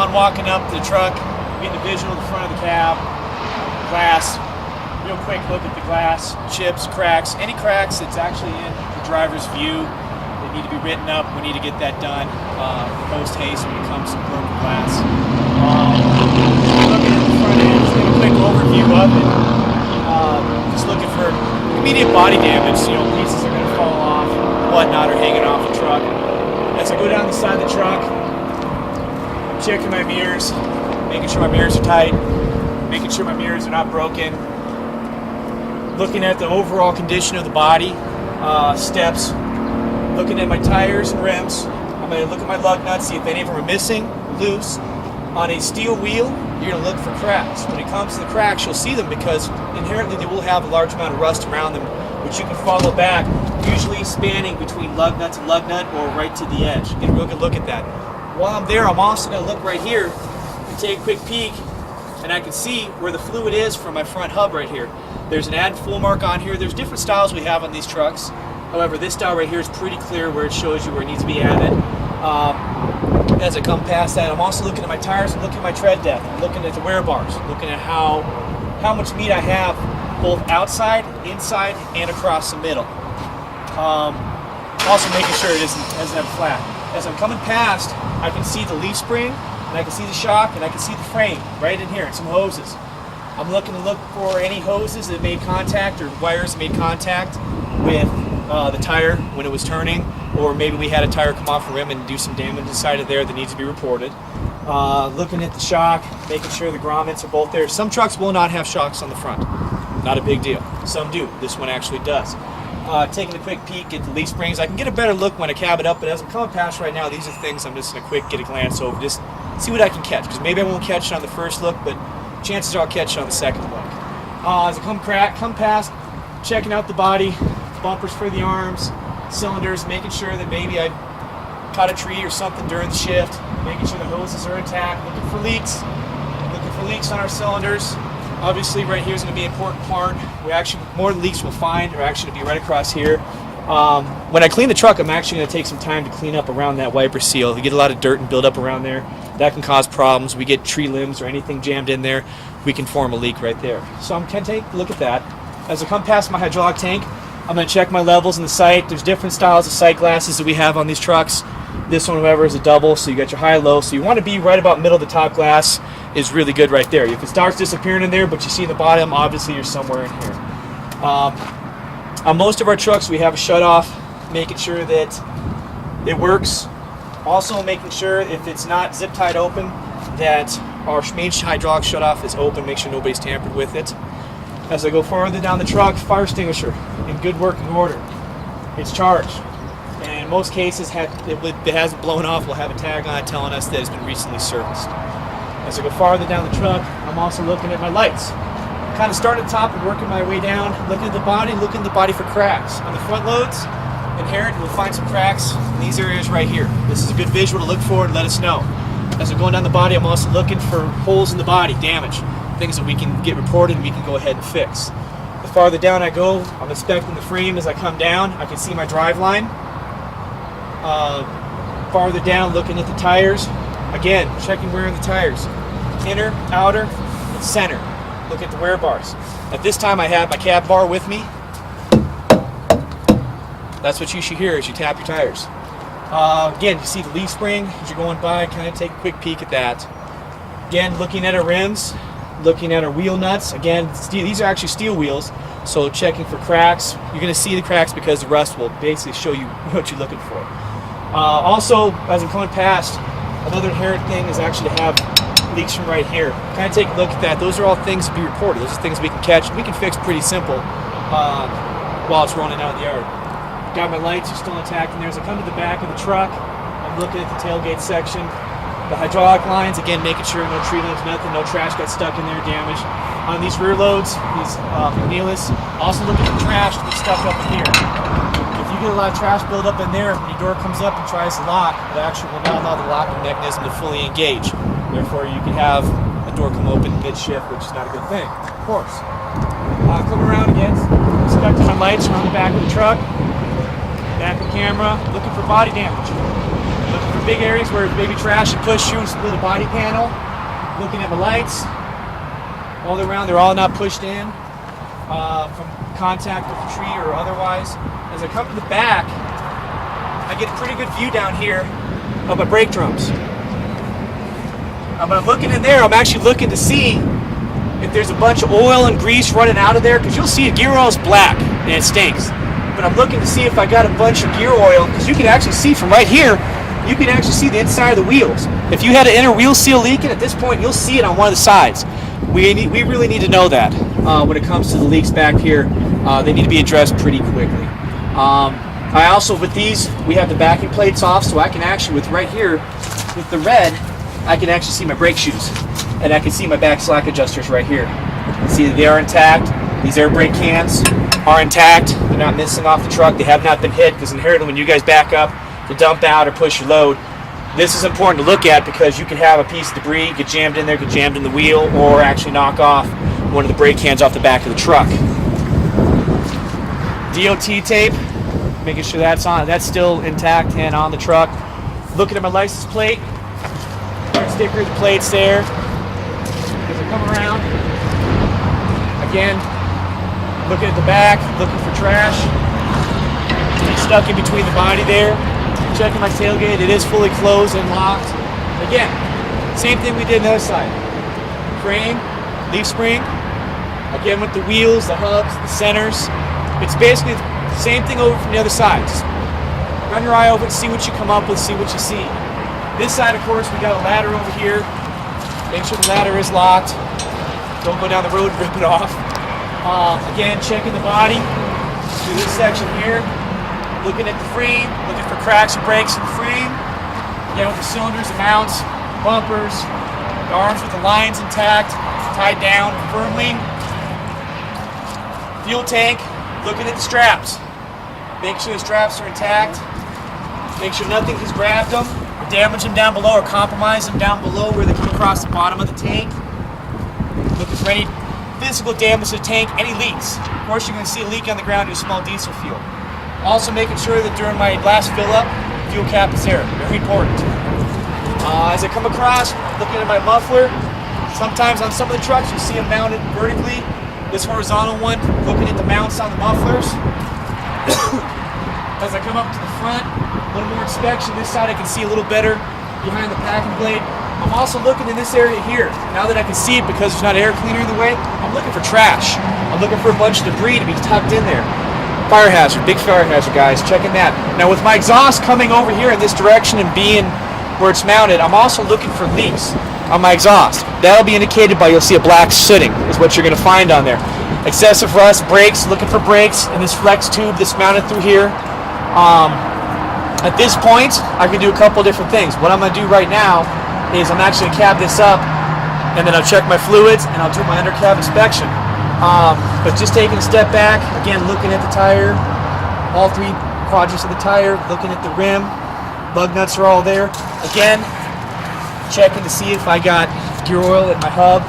upon walking up to the truck, getting a visual of the front of the cab, glass, real quick look at the glass, chips, cracks, any cracks that's actually in the driver's view, they need to be written up. We need to get that done post haste when it comes to broken glass. Looking at the front end, just get a quick overview of it. Just looking for immediate body damage, pieces are going to fall off, whatnot, or hanging off the truck. As I go down the side of the truck, I'm checking my mirrors, making sure my mirrors are tight, making sure my mirrors are not broken, looking at the overall condition of the body, steps, looking at my tires and rims. I'm going to look at my lug nuts, see if any of them are missing, loose. On a steel wheel, you're going to look for cracks. When it comes to the cracks, you'll see them because inherently they will have a large amount of rust around them, which you can follow back, usually spanning between lug nuts and lug nut or right to the edge. Get a real good look at that. While I'm there, I'm also going to look right here and take a quick peek, and I can see where the fluid is from my front hub right here. There's an add fuel mark on here. There's different styles we have on these trucks. However, this style right here is pretty clear where it shows you where it needs to be added. As I come past that, I'm also looking at my tires and looking at my tread depth. I'm looking at the wear bars, looking at how much meat I have both outside, inside, and across the middle. Also making sure it doesn't have flat. As I'm coming past, I can see the leaf spring, and I can see the shock, and I can see the frame right in here, and some hoses. I'm looking to look for any hoses that made contact or wires that made contact with the tire when it was turning, or maybe we had a tire come off the rim and do some damage inside of there that needs to be reported. Looking at the shock, making sure the grommets are both there. Some trucks will not have shocks on the front. Not a big deal. Some do. This one actually does. Taking a quick peek at the leaf springs. I can get a better look when I cab it up, but as I'm coming past right now, these are things I'm just going to get a glance over, just see what I can catch, because maybe I won't catch it on the first look, but chances are I'll catch it on the second look. As I come past, checking out the body, bumpers for the arms, cylinders, making sure that maybe I caught a tree or something during the shift, making sure the hoses are intact, looking for leaks on our cylinders. Obviously right here is going to be an important part. More leaks we'll find are actually going to be right across here. When I clean the truck, I'm actually going to take some time to clean up around that wiper seal. We get a lot of dirt and build up around there. That can cause problems. We get tree limbs or anything jammed in there, we can form a leak right there. So I'm going to take a look at that. As I come past my hydraulic tank, I'm going to check my levels in the sight. There's different styles of sight glasses that we have on these trucks. This one, however, is a double, so you got your high, low. So you want to be right about middle of the top glass is really good right there. If it starts disappearing in there, but you see the bottom, obviously you're somewhere in here. On most of our trucks, we have a shut-off, making sure that it works. Also making sure if it's not zip-tied open, that our main hydraulic shut-off is open, make sure nobody's tampered with it. As I go farther down the truck, fire extinguisher in good working order. It's charged. And in most cases, if it hasn't blown off, we'll have a tag on it telling us that it's been recently serviced. As I go farther down the truck, I'm also looking at my lights. Kind of start at the top and working my way down, looking at the body for cracks. On the front loads, inherent, we'll find some cracks in these areas right here. This is a good visual to look for and let us know. As I'm going down the body, I'm also looking for holes in the body, damage. Things that we can get reported and we can go ahead and fix. The farther down I go, I'm inspecting the frame as I come down. I can see my drive line. Farther down, looking at the tires. Again, checking wear on the tires. Inner, outer, and center. Look at the wear bars. At this time I have my cab bar with me. That's what you should hear as you tap your tires. Again, you see the leaf spring as you're going by, kind of take a quick peek at that. Again, looking at our rims. Looking at our wheel nuts. Again, these are actually steel wheels, so checking for cracks. You're going to see the cracks because the rust will basically show you what you're looking for. Also, as I'm coming past, another inherent thing is actually to have leaks from right here. Kind of take a look at that. Those are all things to be reported. Those are things we can catch. We can fix pretty simple while it's running out of the yard. Got my lights are still intact in there. As I come to the back of the truck, I'm looking at the tailgate section. The hydraulic lines, again, making sure no tree limbs, nothing, no trash got stuck in there, damaged. On these rear loads, these McNeilus, also looking for trash to be stuck up in here. If you get a lot of trash build up in there, when your door comes up and tries to lock, it actually will not allow the locking mechanism to fully engage. Therefore, you can have a door come open mid-shift, which is not a good thing, of course. Coming around again, inspecting my lights around the back of the truck, back of the camera, looking for body damage. Looking for big areas where maybe trash should push through the body panel. Looking at my lights, all the way around, they're all not pushed in from contact with the tree or otherwise. As I come to the back, I get a pretty good view down here of my brake drums. When I'm looking in there, I'm actually looking to see if there's a bunch of oil and grease running out of there, because you'll see gear oil is black and it stinks. But I'm looking to see if I got a bunch of gear oil, because you can actually see from right here, you can actually see the inside of the wheels. If you had an inner wheel seal leaking, at this point you'll see it on one of the sides. We really need to know that when it comes to the leaks back here. They need to be addressed pretty quickly. I also, with these, we have the backing plates off, so I can actually, with right here, with the red, I can actually see my brake shoes. And I can see my back slack adjusters right here. See that they are intact. These air brake cans are intact. They're not missing off the truck. They have not been hit, because inherently when you guys back up to dump out or push your load, this is important to look at, because you can have a piece of debris get jammed in there, get jammed in the wheel, or actually knock off one of the brake cans off the back of the truck. DOT tape, making sure that's on, that's still intact and on the truck. Looking at my license plate, sticker, the plate's there. As I come around, again, looking at the back, looking for trash. Stuck in between the body there. Checking my tailgate, it is fully closed and locked. Again, same thing we did on the other side. Frame, leaf spring, again with the wheels, the hubs, the centers. It's basically the same thing over from the other side. Just run your eye over it, see what you come up with, see what you see. This side, of course, we got a ladder over here. Make sure the ladder is locked. Don't go down the road and rip it off. Again, checking the body through this section here. Looking at the frame, looking for cracks and breaks in the frame. Again, with the cylinders, the mounts, bumpers, the arms with the lines intact, tied down firmly. Fuel tank, looking at the straps. Make sure the straps are intact. Make sure nothing has grabbed them, or damaged them down below, or compromised them down below where they come across the bottom of the tank. Looking for any physical damage to the tank, any leaks. Of course, you're going to see a leak on the ground due to small diesel fuel. Also making sure that during my last fill up, fuel cap is there. Very important. As I come across, looking at my muffler, sometimes on some of the trucks you see them mounted vertically. This horizontal one, looking at the mounts on the mufflers. As I come up to the front, a little more inspection. This side I can see a little better behind the packing blade. I'm also looking in this area here. Now that I can see it because there's not an air cleaner in the way, I'm looking for trash. I'm looking for a bunch of debris to be tucked in there. Fire hazard, big fire hazard, guys. Checking that. Now with my exhaust coming over here in this direction and being where it's mounted, I'm also looking for leaks on my exhaust. That'll be indicated by, you'll see a black sooting is what you're going to find on there. Excessive rust, brakes, looking for brakes in this flex tube that's mounted through here. At this point, I can do a couple different things. What I'm going to do right now is I'm actually going to cab this up, and then I'll check my fluids and I'll do my under cab inspection. But just taking a step back, again, looking at the tire, all three quadrants of the tire, looking at the rim, lug nuts are all there. Again, checking to see if I got gear oil at my hub.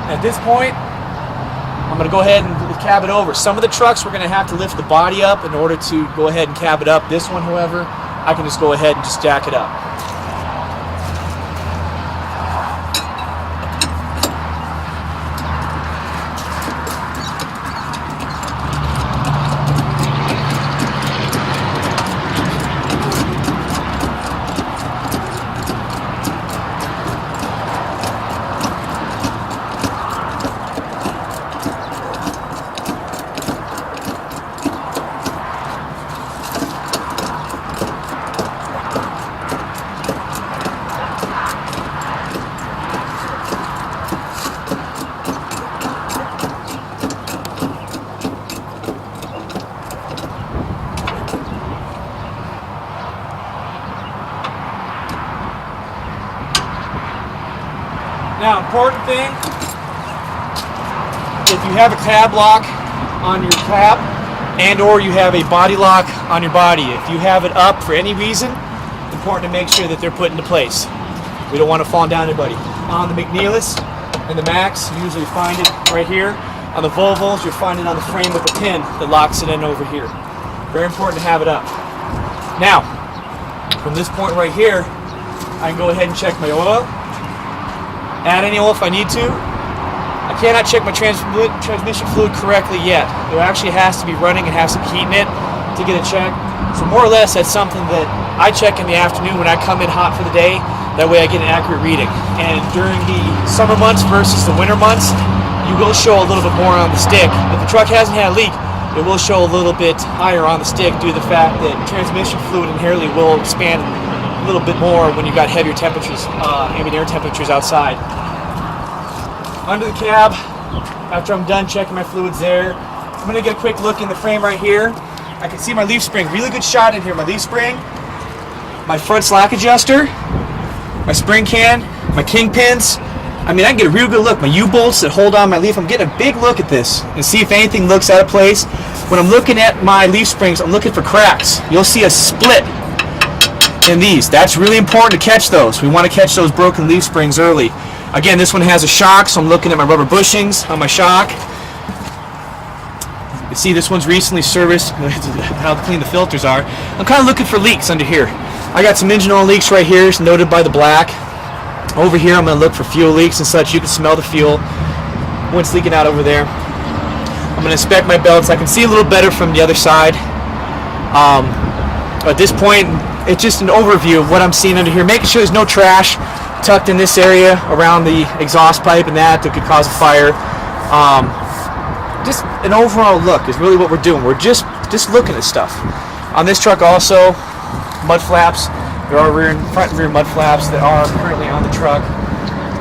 At this point, I'm going to go ahead and cab it over. Some of the trucks we're going to have to lift the body up in order to go ahead and cab it up. This one, however, I can just go ahead and just jack it up. Now, important thing, if you have a tab lock on your cab and or you have a body lock on your body, if you have it up for any reason, it's important to make sure that they're put into place. We don't want to fall down anybody. On the McNeilus and the Max, you usually find it right here. On the Volvos, you'll find it on the frame with a pin that locks it in over here. Very important to have it up. Now, from this point right here, I can go ahead and check my oil, add any oil if I need to. I cannot check my transmission fluid correctly yet. It actually has to be running and has some heat in it to get a check. So more or less that's something that I check in the afternoon when I come in hot for the day. That way I get an accurate reading. And during the summer months versus the winter months, you will show a little bit more on the stick. If the truck hasn't had a leak, it will show a little bit higher on the stick due to the fact that transmission fluid inherently will expand a little bit more when you've got heavier temperatures, ambient air temperatures outside. Under the cab, after I'm done checking my fluids there, I'm going to get a quick look in the frame right here. I can see my leaf spring, really good shot in here. My leaf spring, my front slack adjuster, my spring can, my kingpins. I mean, I can get a real good look. My U-bolts that hold on my leaf, I'm getting a big look at this and see if anything looks out of place. When I'm looking at my leaf springs, I'm looking for cracks. You'll see a split in these. That's really important to catch those. We want to catch those broken leaf springs early. Again, this one has a shock, so I'm looking at my rubber bushings on my shock. You can see this one's recently serviced, how clean the filters are. I'm kind of looking for leaks under here. I got some engine oil leaks right here, it's noted by the black. Over here I'm going to look for fuel leaks and such. You can smell the fuel when it's leaking out over there. I'm going to inspect my belts. I can see a little better from the other side. At this point, it's just an overview of what I'm seeing under here, making sure there's no trash tucked in this area around the exhaust pipe and that could cause a fire. Just an overall look is really what we're doing. We're just looking at stuff. On this truck also, mud flaps. There are front and rear mud flaps that are currently on the truck.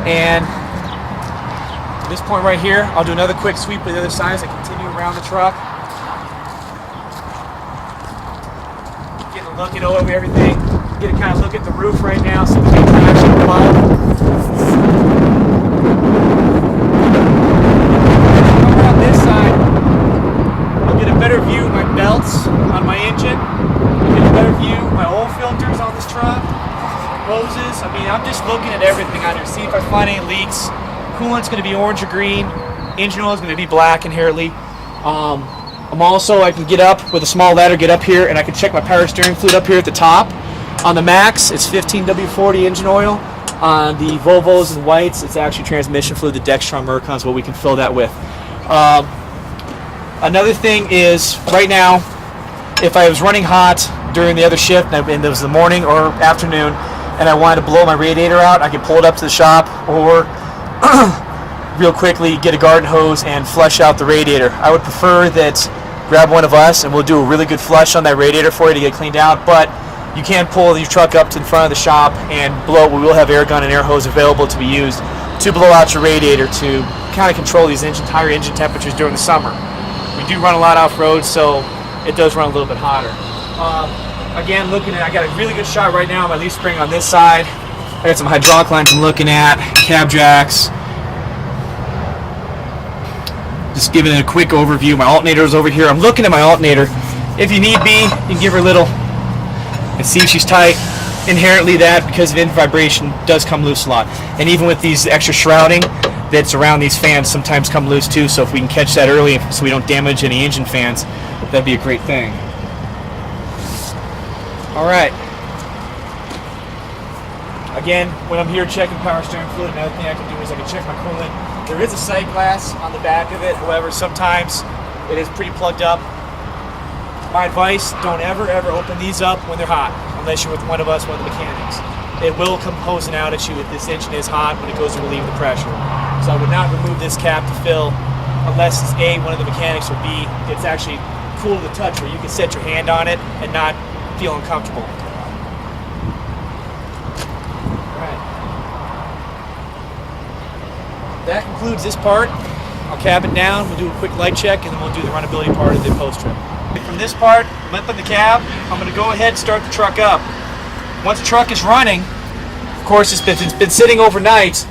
And at this point right here, I'll do another quick sweep of the other side as I continue around the truck. Getting a look at everything. Get a kind of look at the roof right now, so we can actually above. Around this side, I'll get a better view of my belts on my engine. I'll get a better view of my oil filters on this truck, hoses. I mean, I'm just looking at everything on here, see if I find any leaks. Coolant's going to be orange or green. Engine oil is going to be black inherently. I can get up with a small ladder, get up here, and I can check my power steering fluid up here at the top. On the Max, it's 15W40 engine oil. On the Volvos and whites, it's actually transmission fluid, the Dextron Mercons, what we can fill that with. Another thing is, right now, if I was running hot during the other shift, and it was the morning or afternoon, and I wanted to blow my radiator out, I could pull it up to the shop, or real quickly get a garden hose and flush out the radiator. I would prefer that grab one of us and we'll do a really good flush on that radiator for you to get cleaned out, but you can pull your truck up to the front of the shop and blow. We will have air gun and air hose available to be used to blow out your radiator to kind of control these higher engine temperatures during the summer. We do run a lot off-road, so it does run a little bit hotter. Again, I got a really good shot right now on my leaf spring on this side. I got some hydraulic lines I'm looking at, cab jacks. Just giving it a quick overview. My alternator is over here. I'm looking at my alternator. If you need be, you can give her a little and see if she's tight. Inherently that, because of vibration, does come loose a lot. And even with these extra shrouding that's around these fans, sometimes come loose too. So if we can catch that early so we don't damage any engine fans, that'd be a great thing. Alright. Again, when I'm here checking power steering fluid, another thing I can do is I can check my coolant. There is a sight glass on the back of it, however, sometimes it is pretty plugged up. My advice, don't ever open these up when they're hot, unless you're with one of us, one of the mechanics. It will come hosing out at you if this engine is hot when it goes to relieve the pressure. So I would not remove this cap to fill unless it's A, one of the mechanics, or B, it's actually cool to the touch where you can set your hand on it and not feel uncomfortable. That concludes this part. I'll cap it down, we'll do a quick light check, and then we'll do the runnability part of the post trip. From this part, I'm up in the cab, I'm going to go ahead and start the truck up. Once the truck is running, of course it's been sitting overnight,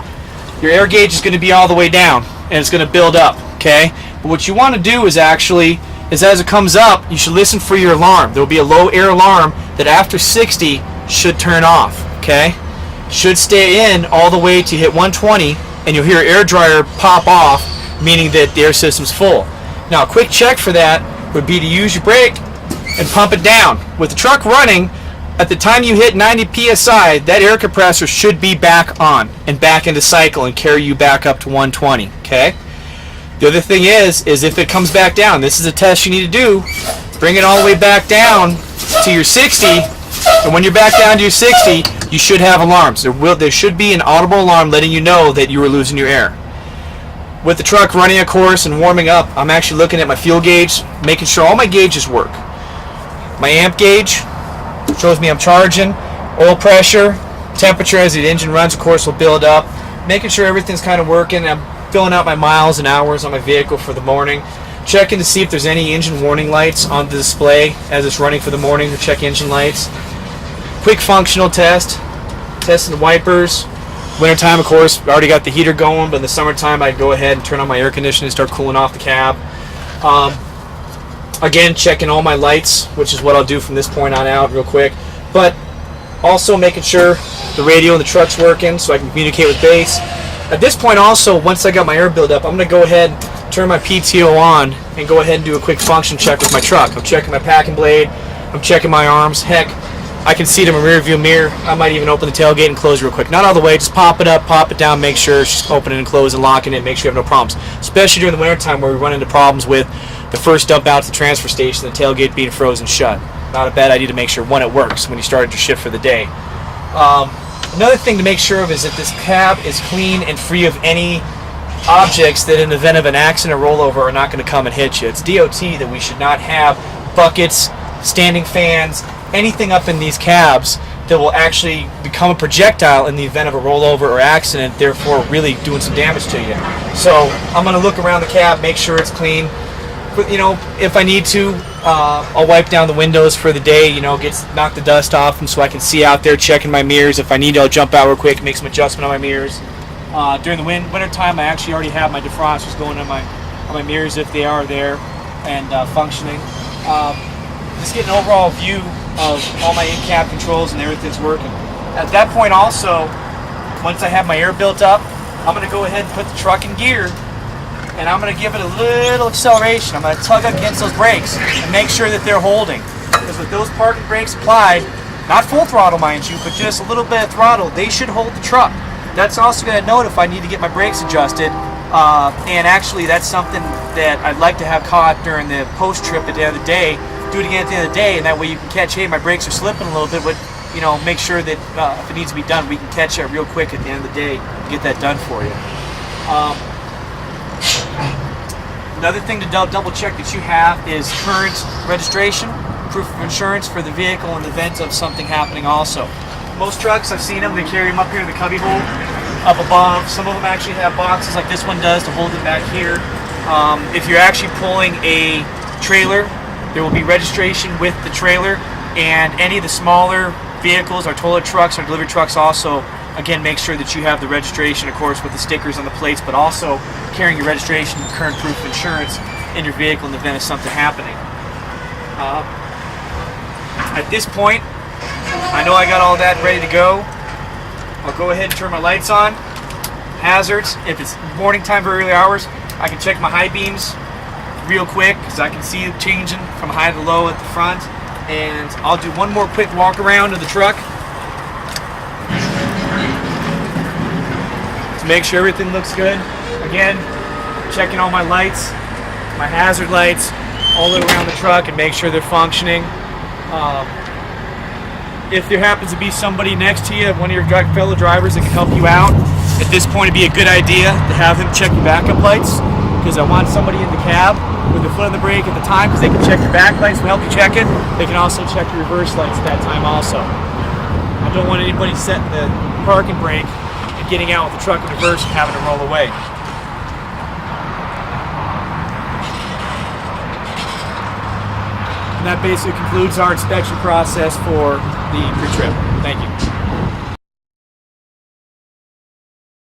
your air gauge is going to be all the way down, and it's going to build up, okay? But what you want to do is as it comes up, you should listen for your alarm. There will be a low air alarm that after 60 should turn off, okay? Should stay in all the way to hit 120, and you'll hear an air dryer pop off, meaning that the air system's full. Now a quick check for that would be to use your brake and pump it down. With the truck running, at the time you hit 90 psi, that air compressor should be back on and back into cycle and carry you back up to 120. Okay. The other thing is if it comes back down, this is a test you need to do. Bring it all the way back down to your 60, and when you're back down to your 60, you should have alarms. There should be an audible alarm letting you know that you are losing your air. With the truck running a course and warming up, I'm actually looking at my fuel gauge, making sure all my gauges work. My amp gauge shows me I'm charging, oil pressure, temperature as the engine runs, of course, will build up, making sure everything's kind of working. I'm filling out my miles and hours on my vehicle for the morning, checking to see if there's any engine warning lights on the display as it's running for the morning to check engine lights. Quick functional test, testing the wipers. Wintertime, of course, already got the heater going, but in the summertime I'd go ahead and turn on my air conditioning and start cooling off the cab. Again, checking all my lights, which is what I'll do from this point on out real quick, but also making sure the radio in the truck's working so I can communicate with base. At this point also, once I got my air build up, I'm going to go ahead and turn my PTO on and go ahead and do a quick function check with my truck. I'm checking my packing blade, I'm checking my arms. Heck, I can see it in my rear view mirror. I might even open the tailgate and close real quick. Not all the way, just pop it up, pop it down, make sure it's opening and closing, locking it, make sure you have no problems. Especially during the winter time where we run into problems with the first dump out to the transfer station, the tailgate being frozen shut. Not a bad idea to make sure, one, it works when you started your shift for the day. Another thing to make sure of is that this cab is clean and free of any objects that in the event of an accident or rollover are not going to come and hit you. It's DOT that we should not have buckets, standing fans, anything up in these cabs that will actually become a projectile in the event of a rollover or accident, therefore really doing some damage to you. So I'm going to look around the cab, make sure it's clean. But, you know, if I need to, I'll wipe down the windows for the day, you know, knock the dust off them so I can see out there, checking my mirrors. If I need to, I'll jump out real quick, make some adjustment on my mirrors. During the winter time, I actually already have my defrosters going on my mirrors if they are there and functioning. Just get an overall view of all my in-cab controls and everything's working. At that point also, once I have my air built up, I'm going to go ahead and put the truck in gear, and I'm going to give it a little acceleration. I'm going to tug against those brakes and make sure that they're holding. Because with those parking brakes applied, not full throttle mind you, but just a little bit of throttle, they should hold the truck. That's also going to note if I need to get my brakes adjusted. And actually that's something that I'd like to have caught during the post-trip at the end of the day. Do it again at the end of the day, and that way you can catch, hey, my brakes are slipping a little bit, but you know, make sure that if it needs to be done, we can catch it real quick at the end of the day and get that done for you. Another thing to double check that you have is current registration, proof of insurance for the vehicle in the event of something happening also. Most trucks, I've seen them, they carry them up here in the cubby hole up above. Some of them actually have boxes like this one does to hold it back here. If you're actually pulling a trailer, there will be registration with the trailer, and any of the smaller vehicles, our toilet trucks, our delivery trucks also, again, make sure that you have the registration, of course, with the stickers on the plates, but also carrying your registration and current proof of insurance in your vehicle in the event of something happening. At this point, I know I got all that ready to go. I'll go ahead and turn my lights on. Hazards, if it's morning time for early hours, I can check my high beams real quick because I can see it changing from high to low at the front. And I'll do one more quick walk around of the truck to make sure everything looks good. Again, checking all my lights, my hazard lights, all the way around the truck and make sure they're functioning. If there happens to be somebody next to you, one of your fellow drivers that can help you out, at this point it'd be a good idea to have him check your backup lights, because I want somebody in the cab with their foot on the brake at the time, because they can check your back lights and help you check it. They can also check your reverse lights at that time also. I don't want anybody setting the parking brake and getting out with the truck in reverse and having to roll away. And that basically concludes our inspection process for the pre-trip. Thank you.